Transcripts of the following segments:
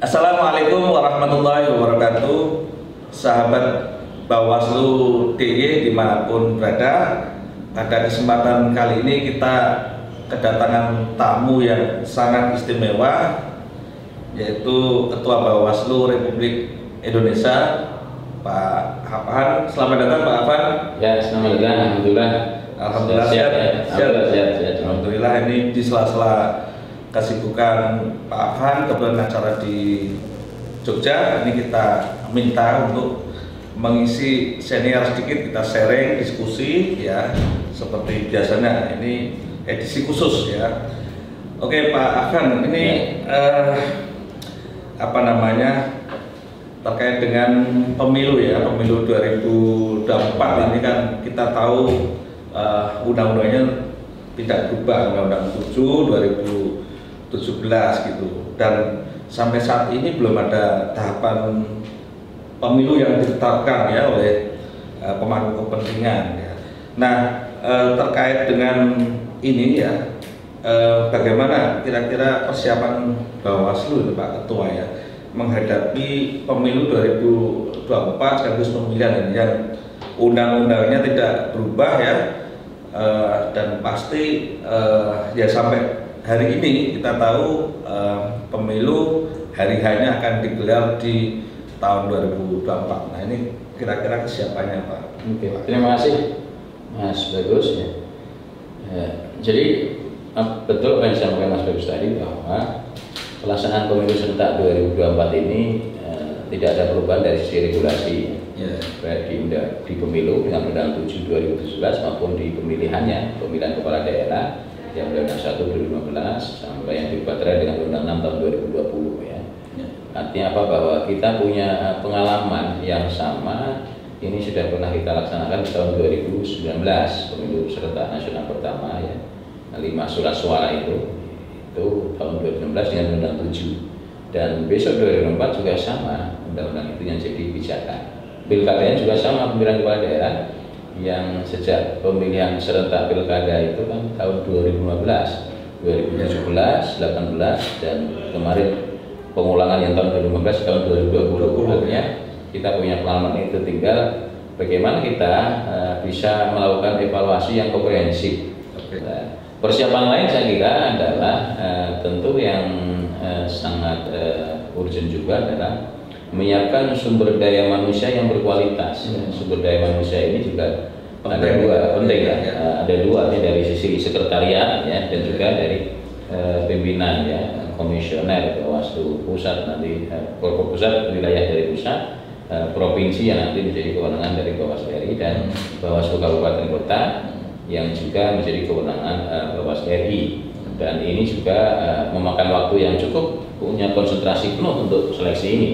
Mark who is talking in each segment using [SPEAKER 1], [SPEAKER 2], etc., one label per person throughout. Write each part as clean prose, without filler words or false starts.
[SPEAKER 1] Assalamualaikum warahmatullahi wabarakatuh, sahabat Bawaslu DIY dimanapun berada. Pada kesempatan kali ini kita kedatangan tamu yang sangat istimewa, yaitu Ketua Bawaslu Republik Indonesia, Pak Afan. Selamat datang Pak Afan.
[SPEAKER 2] Ya, selamat datang. Alhamdulillah.
[SPEAKER 1] Alhamdulillah sehat. Alhamdulillah, ini di sela-sela kesibukan Pak Afan, kebetulan acara di Jogja, ini kita minta untuk mengisi senior sedikit, kita sharing, diskusi ya, seperti biasanya. Ini edisi khusus ya. Oke Pak Afan, ini terkait dengan pemilu ya, pemilu 2024 ini kan kita tahu undang-undangnya tidak berubah, Undang-Undang 7 2017 gitu, dan sampai saat ini belum ada tahapan pemilu yang ditetapkan ya oleh pemangku kepentingan ya. Nah, terkait dengan ini ya, bagaimana kira-kira persiapan Bawaslu itu Pak Ketua ya menghadapi pemilu 2024 sekaligus pemilihan yang undang-undangnya tidak berubah ya, dan pasti ya sampai hari ini kita tahu pemilu hari hanya akan digelar di tahun 2024. Nah, ini kira-kira kesiapannya Pak.
[SPEAKER 2] Oke, terima kasih Mas Bagus ya. Jadi betul apa yang disampaikan Mas Bagus tadi, bahwa pelaksanaan pemilu serentak 2024 ini tidak ada perubahan dari sisi regulasi ya, baik di pemilu dengan Undang-Undang 7 2017 maupun di pemilihannya, pemilihan kepala daerah yang Undang-Undang 1 2015 sampai yang diubah terakhir dengan Undang-Undang 6 tahun 2020 ya. Artinya apa? Bahwa kita punya pengalaman yang sama. Ini sudah pernah kita laksanakan di tahun 2019, pemilu serentak nasional pertama ya, 5 surat suara itu tahun 2016 dengan Undang-Undang 7, dan besok 2024 juga sama, undang-undang itu yang jadi pijakan. Pilkadanya juga sama, pemilihan kepala daerah yang sejak pemilihan serentak pilkada itu kan tahun 2015, 2017, 18, dan kemarin pengulangan yang tahun 2015 tahun 2020. Artinya kita punya pengalaman itu, tinggal bagaimana kita bisa melakukan evaluasi yang komprehensif. Nah, persiapan lain saya kira adalah tentu yang sangat urgent juga adalah menyiapkan sumber daya manusia yang berkualitas. Sumber daya manusia ini juga ada dua penting ya. Ada dua, dari sisi sekretariat ya, dan juga dari pimpinan ya, komisioner Bawaslu pusat, nanti pusat, wilayah dari pusat, provinsi yang nanti menjadi kewenangan dari Bawaslu RI, dan Bawaslu kabupaten kota yang juga menjadi kewenangan Bawaslu RI. Dan ini juga memakan waktu yang cukup, punya konsentrasi penuh untuk seleksi ini,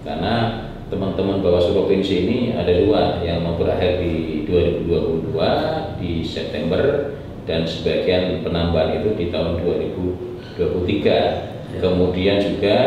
[SPEAKER 2] karena teman-teman Bawaslu provinsi ini ada dua yang mau berakhir di 2022 di September, dan sebagian penambahan itu di tahun 2023. Kemudian juga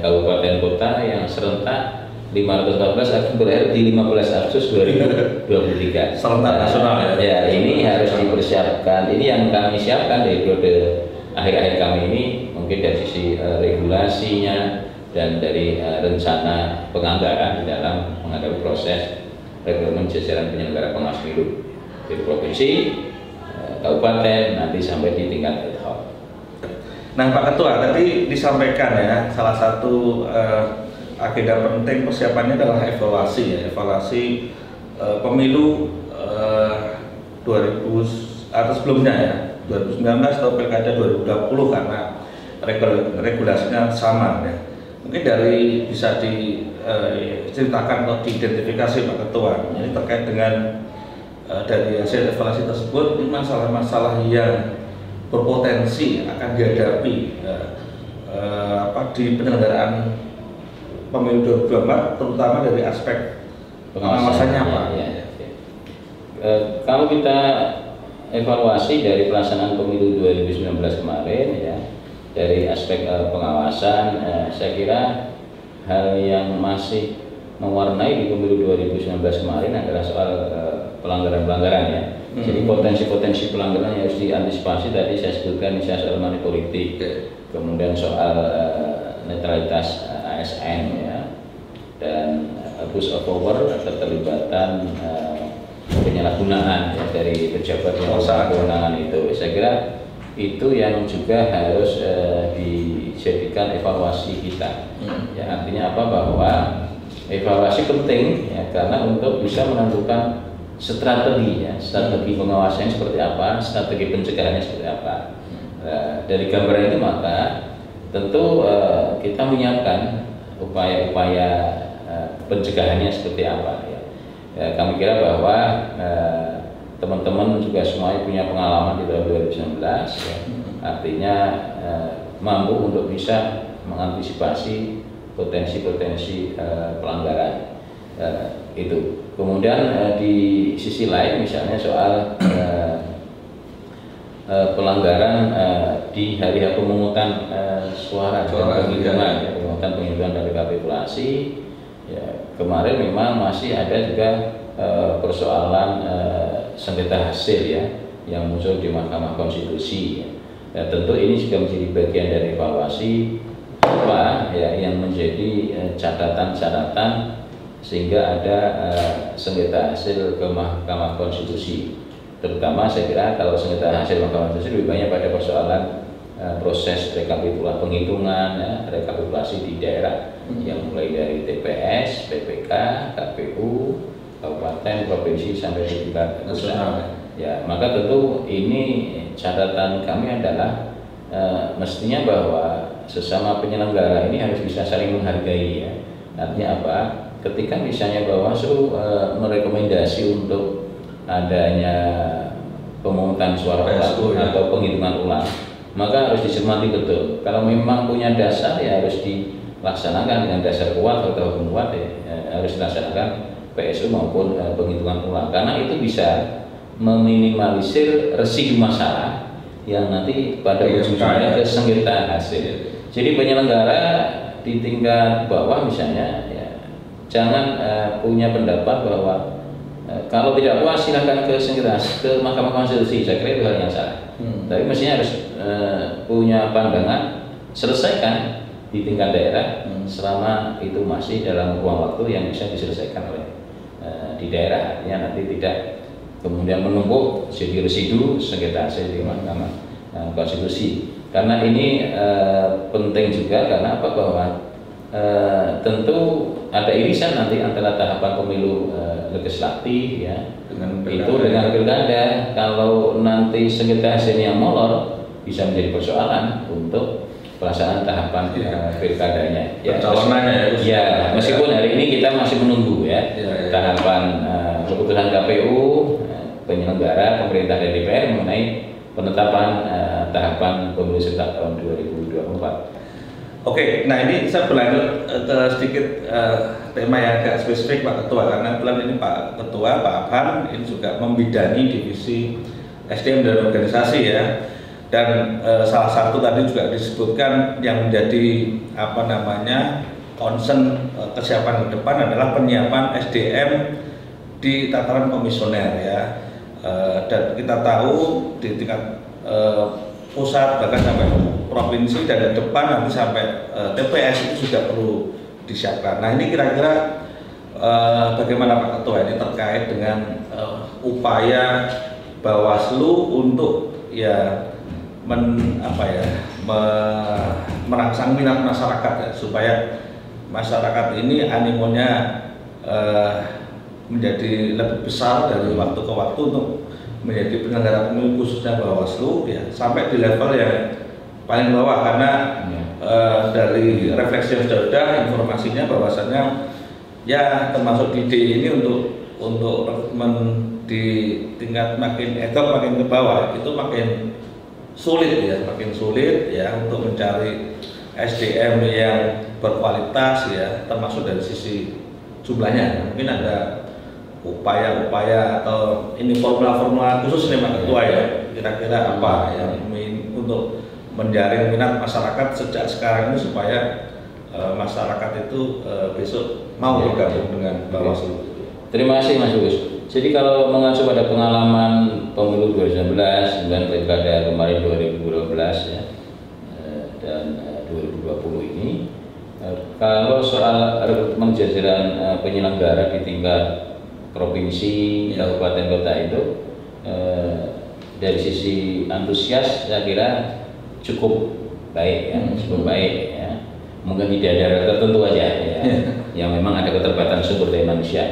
[SPEAKER 2] kabupaten kota yang serentak 514 akan berakhir di 15 Agustus 2023.
[SPEAKER 1] Serentak nasional
[SPEAKER 2] ya. Ini harus dipersiapkan. Ini yang kami siapkan dari periode akhir-akhir kami ini, mungkin dari sisi regulasinya dan dari rencana penganggaran di dalam menghadapi proses rekrutmen jajaran penyelenggara pengawas pemilu dari provinsi, kabupaten, nanti sampai di tingkat ad hoc.
[SPEAKER 1] Nah Pak Ketua, tadi disampaikan ya, salah satu agenda penting persiapannya adalah evaluasi ya, evaluasi pemilu 2000 atau sebelumnya ya, 2019 atau pilkada 2020, karena regulasinya sama ya. Mungkin bisa diceritakan atau diidentifikasi Pak Ketua, ini terkait dengan dari hasil evaluasi tersebut, ini masalah-masalah yang berpotensi akan dihadapi di penyelenggaraan pemilu 2024, terutama dari aspek pengawasannya apa?
[SPEAKER 2] Kalau kita evaluasi dari pelaksanaan pemilu 2019 kemarin ya, dari aspek pengawasan, saya kira hal yang masih mewarnai di pemilu 2019 kemarin adalah soal pelanggaran-pelanggaran ya. Jadi potensi-potensi pelanggaran yang harus diantisipasi tadi saya sebutkan, misalnya soal money politik, kemudian soal netralitas ASN ya, dan abuse of power, keterlibatan penyalahgunaan ya, dari pejabat yang kewenangan itu. Saya kira itu yang juga harus dijadikan evaluasi kita. Ya, artinya apa? Bahwa evaluasi penting ya, karena untuk bisa menentukan strategi ya, strategi pengawasan seperti apa, strategi pencegahannya seperti apa. Dari gambaran itu maka tentu kita menyiapkan upaya-upaya pencegahannya seperti apa ya. Kami kira bahwa teman-teman juga semuanya punya pengalaman di tahun 2019 ya. Artinya mampu untuk bisa mengantisipasi potensi-potensi pelanggaran itu. Kemudian di sisi lain misalnya soal pelanggaran di hari pemungutan suara dan penghitungan dari rekapitulasi ya, kemarin memang masih ada juga persoalan sengketa hasil ya yang muncul di Mahkamah Konstitusi ya. Tentu ini juga menjadi bagian dari evaluasi apa ya yang menjadi catatan-catatan sehingga ada sengketa hasil ke Mahkamah Konstitusi. Terutama saya kira kalau sengketa hasil Mahkamah Konstitusi lebih banyak pada persoalan proses rekapitulasi penghitungan ya, rekapitulasi di daerah yang mulai dari TPS, PPK, KPU, kabupaten, provinsi sampai di tingkat nasional. Ya, maka tentu ini catatan kami adalah mestinya bahwa sesama penyelenggara ini harus bisa saling menghargai ya. Artinya apa? Ketika misalnya Bawaslu merekomendasi untuk adanya pemungutan suara ulang atau penghitungan ulang, maka harus dicermati betul. Kalau memang punya dasar ya harus dilaksanakan dengan dasar kuat atau hukum kuat ya, harus dilaksanakan PSU maupun penghitungan ulang, karena itu bisa meminimalisir residu masalah yang nanti pada ujungnya ke sengketa hasil. Jadi penyelenggara di tingkat bawah misalnya ya, jangan punya pendapat bahwa kalau tidak puas silakan ke sengketa ke Mahkamah Konstitusi. Saya kira itu hal yang salah. Tapi mestinya harus punya pandangan, selesaikan di tingkat daerah selama itu masih dalam ruang waktu yang bisa diselesaikan oleh di daerah. Artinya nanti tidak kemudian menumpuk jadi residu sengketa hasil di Mahkamah Konstitusi. Karena ini penting juga karena apa? Bahwa tentu ada irisan nanti antara tahapan pemilu legislatif ya dengan pilkada. Kalau nanti sengketa hasilnya molor bisa menjadi persoalan untuk pelaksanaan tahapan pilkadanya ya,
[SPEAKER 1] pencalonannya
[SPEAKER 2] ya, meskipun hari ini kita masih menunggu ya, tahapan keputusan KPU penyelenggara pemerintah dan DPR mengenai penetapan tahapan pemilu serentak tahun 2024.
[SPEAKER 1] Oke, nah ini saya berlanjut ke sedikit tema yang agak spesifik Pak Ketua, karena bulan ini Pak Ketua, Pak Abhan ini juga membidangi divisi SDM dan organisasi ya. Dan salah satu tadi juga disebutkan yang menjadi apa namanya concern kesiapan ke depan adalah penyiapan SDM di tataran komisioner ya. Dan kita tahu di tingkat pusat bahkan sampai provinsi dan ke depan nanti sampai TPS itu juga perlu disiapkan. Nah ini kira-kira bagaimana Pak Ketua ini terkait dengan upaya Bawaslu untuk ya merangsang minat masyarakat ya, supaya masyarakat ini animonya menjadi lebih besar dari waktu ke waktu untuk menjadi penyelenggara pemilu khususnya Bawaslu ya, sampai di level yang paling bawah karena dari refleksi yang sudah informasinya bahwasannya ya termasuk di D ini untuk rekrutmen di tingkat makin makin ke bawah itu makin sulit ya untuk mencari SDM yang berkualitas ya, termasuk dari sisi jumlahnya. Mungkin ada upaya-upaya atau ini formula-formula khusus nih Pak Ketua ya, kira-kira apa yang untuk menjaring minat masyarakat sejak sekarang ini supaya masyarakat itu besok mau bergabung dengan Bawaslu.
[SPEAKER 2] Terima kasih Mas Gus. Jadi kalau mengacu pada pengalaman pemilu 2019 dan pilkada kemarin 2012 ya, dan 2020 ini Kalau soal rekrutmen jajaran penyelenggara di tingkat provinsi, kabupaten, kota itu dari sisi antusias saya kira cukup baik ya, cukup baik ya. Mungkin di daerah tertentu aja ya, yang memang ada keterbatasan sumber daya manusia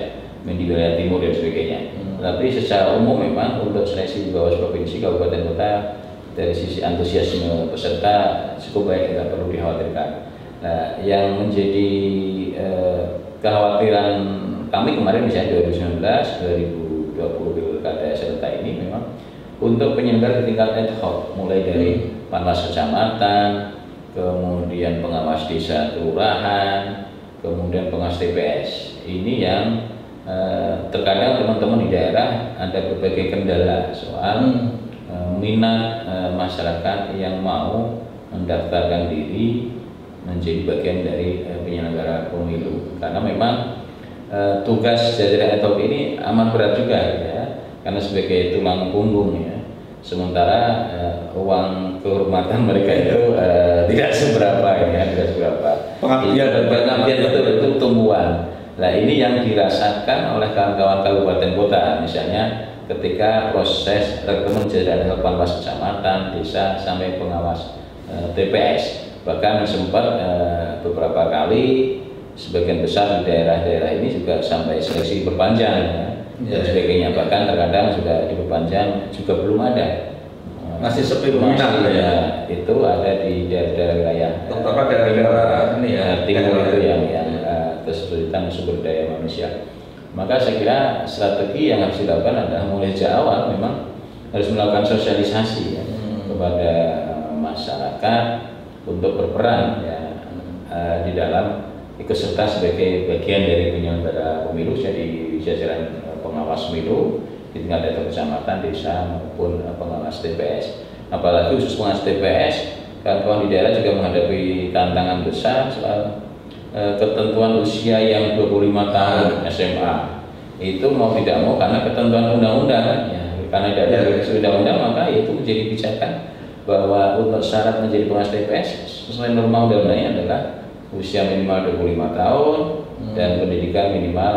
[SPEAKER 2] di wilayah timur dan sebagainya. Tapi secara umum memang untuk seleksi di bawah provinsi, kabupaten, kota dari sisi antusiasme peserta cukup baik, tidak perlu dikhawatirkan. Nah, yang menjadi kekhawatiran kami kemarin misalnya 2019, 2020 pilkada serentak ini memang untuk penyelenggara di tingkat ad hoc, mulai dari panwas kecamatan, kemudian pengawas desa kelurahan, kemudian pengawas TPS. Ini yang terkadang teman-teman di daerah ada berbagai kendala soal minat masyarakat yang mau mendaftarkan diri menjadi bagian dari penyelenggara pemilu, karena memang tugas jajaran ad hoc ini amat berat juga ya, karena sebagai tulang punggung ya. Sementara uang kehormatan mereka itu tidak seberapa ya, tidak seberapa. Pengabdian betul itu tumbuhan. Nah ini yang dirasakan oleh kawan-kawan kabupaten kota, misalnya ketika proses rekrutmen jajaran panwas kecamatan, desa sampai pengawas TPS, bahkan sempat beberapa kali sebagian besar di daerah-daerah ini juga sampai seleksi berpanjang dan sebagainya, bahkan terkadang sudah diperpanjang juga belum ada,
[SPEAKER 1] masih sepi peminat ya.
[SPEAKER 2] Itu ada di daerah-daerah wilayah
[SPEAKER 1] beberapa daerah-daerah ini ya,
[SPEAKER 2] timur itu yang kesulitan sumber daya manusia. Maka saya kira strategi yang harus dilakukan adalah mulai sejak awal memang harus melakukan sosialisasi ya, kepada masyarakat untuk berperan ya, di dalam ikut serta sebagai bagian dari penyelenggara pemilu, jadi jajaran pengawas pemilu di tingkat desa, kecamatan, desa maupun pengawas TPS. Apalagi khusus pengawas TPS, kawan-kawan di daerah juga menghadapi tantangan besar soal ketentuan usia yang 25 tahun SMA. Itu mau tidak mau karena ketentuan undang-undang ya, karena tidak ada undang-undang maka itu menjadi kebijakan bahwa untuk syarat menjadi pengawas TPS sesuai norma undang-undangnya adalah usia minimal 25 tahun dan pendidikan minimal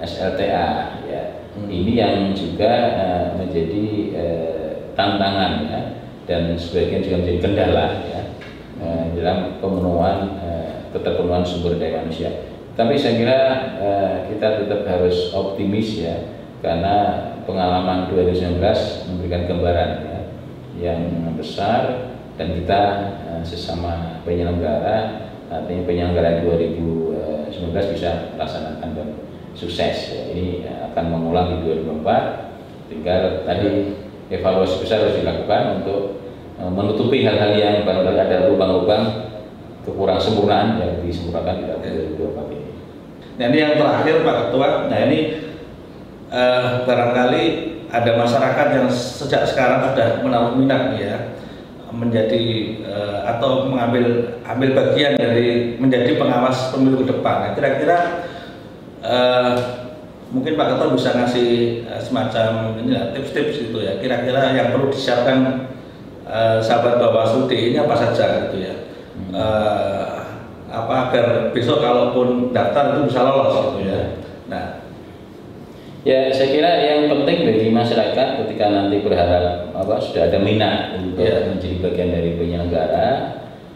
[SPEAKER 2] SLTA ya. Ini yang juga menjadi tantangan ya, dan sebagian juga menjadi kendala ya, dalam pemenuhan keterpenuhan sumber daya manusia. Tapi saya kira kita tetap harus optimis ya, karena pengalaman 2019 memberikan gambaran ya, yang besar, dan kita sesama penyelenggara, artinya penyelenggara 2019 bisa melaksanakan dan sukses ya. Ini akan mengulang di 2024, tinggal tadi evaluasi besar harus dilakukan untuk menutupi hal-hal yang barangkali ada lubang-lubang kekurang sempurnaan yang disempurnakan di tahun 2024 ini.
[SPEAKER 1] Nah ini yang terakhir Pak Ketua, nah ini barangkali ada masyarakat yang sejak sekarang sudah menaruh minat ya, menjadi atau ambil bagian dari menjadi pengawas pemilu ke depan. Nah, kira-kira mungkin Pak Ketua bisa ngasih semacam tips-tips gitu ya, kira-kira yang perlu disiapkan sahabat Bawaslu ini apa saja gitu ya, agar besok kalaupun daftar itu bisa lolos gitu ya. Nah
[SPEAKER 2] ya, saya kira yang penting bagi masyarakat ketika nanti berharap sudah ada minat untuk menjadi bagian dari penyelenggara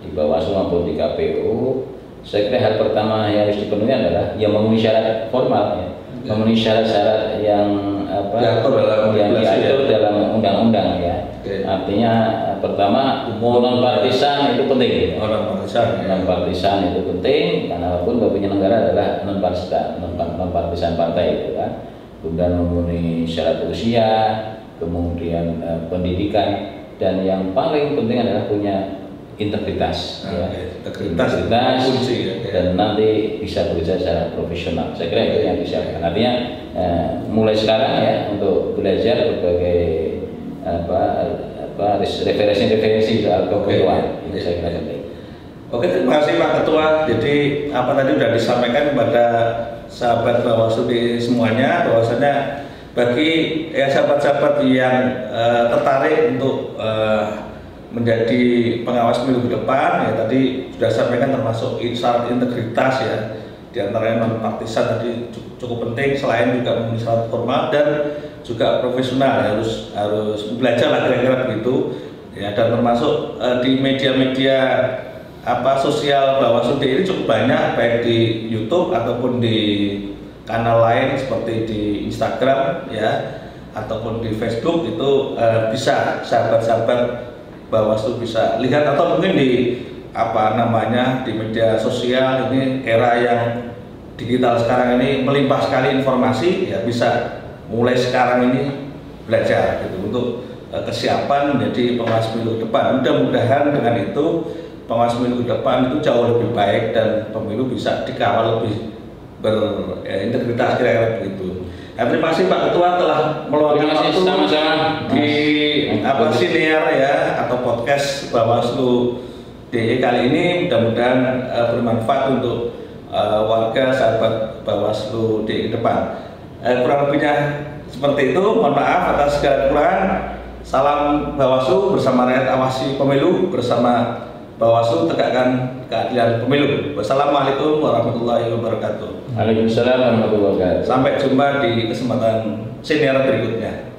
[SPEAKER 2] di Bawaslu maupun di KPU, saya kira hal pertama yang harus dipenuhi adalah yang memenuhi syarat formal ya, memenuhi syarat-syarat yang diatur dalam undang-undang ya. Artinya pertama non partisan itu penting. Non partisan itu penting, karena apapun penyelenggara adalah non partisan partai itu kan. Kemudian memenuhi syarat usia, kemudian pendidikan, dan yang paling penting adalah punya integritas, integritas kunci, dan nanti bisa bekerja secara profesional. Saya kira itu yang disiapkan. Artinya mulai sekarang ya untuk belajar berbagai referensi soal kepemiluan. Itu saya kira penting.
[SPEAKER 1] Oke, terima kasih Pak Ketua. Jadi apa tadi sudah disampaikan kepada sahabat Bawaslu semuanya, bahwasanya bagi sahabat-sahabat yang tertarik untuk menjadi pengawas pemilu ke depan, ya tadi sudah sampaikan termasuk syarat integritas ya, diantaranya non partisan tadi cukup penting, selain juga memenuhi syarat formal dan juga profesional, harus belajar lah kira-kira begitu ya. Dan termasuk di media-media sosial Bawaslu ini cukup banyak, baik di YouTube ataupun di kanal lain seperti di Instagram ya, ataupun di Facebook, itu bisa sahabat-sahabat Bawaslu bisa lihat, atau mungkin di di media sosial. Ini era yang digital sekarang ini melimpah sekali informasi ya, bisa mulai sekarang ini belajar gitu untuk kesiapan menjadi pengawas pemilu ke depan. Mudah-mudahan dengan itu pengawas pemilu ke depan itu jauh lebih baik dan pemilu bisa dikawal lebih berintegritas, kira-kira begitu. Terima kasih Pak Ketua telah meluangkan waktu di siniar ya, atau podcast Bawaslu DE kali ini. Mudah-mudahan bermanfaat untuk warga sahabat Bawaslu DE ke depan. Kurang lebihnya seperti itu, mohon maaf atas segala kekurangan. Salam Bawaslu, bersama rakyat awasi pemilu, bersama Bawaslu tegakkan keadilan pemilu. Wassalamualaikum warahmatullahi wabarakatuh.
[SPEAKER 2] Waalaikumsalam warahmatullahi wabarakatuh.
[SPEAKER 1] Sampai jumpa di kesempatan senior berikutnya.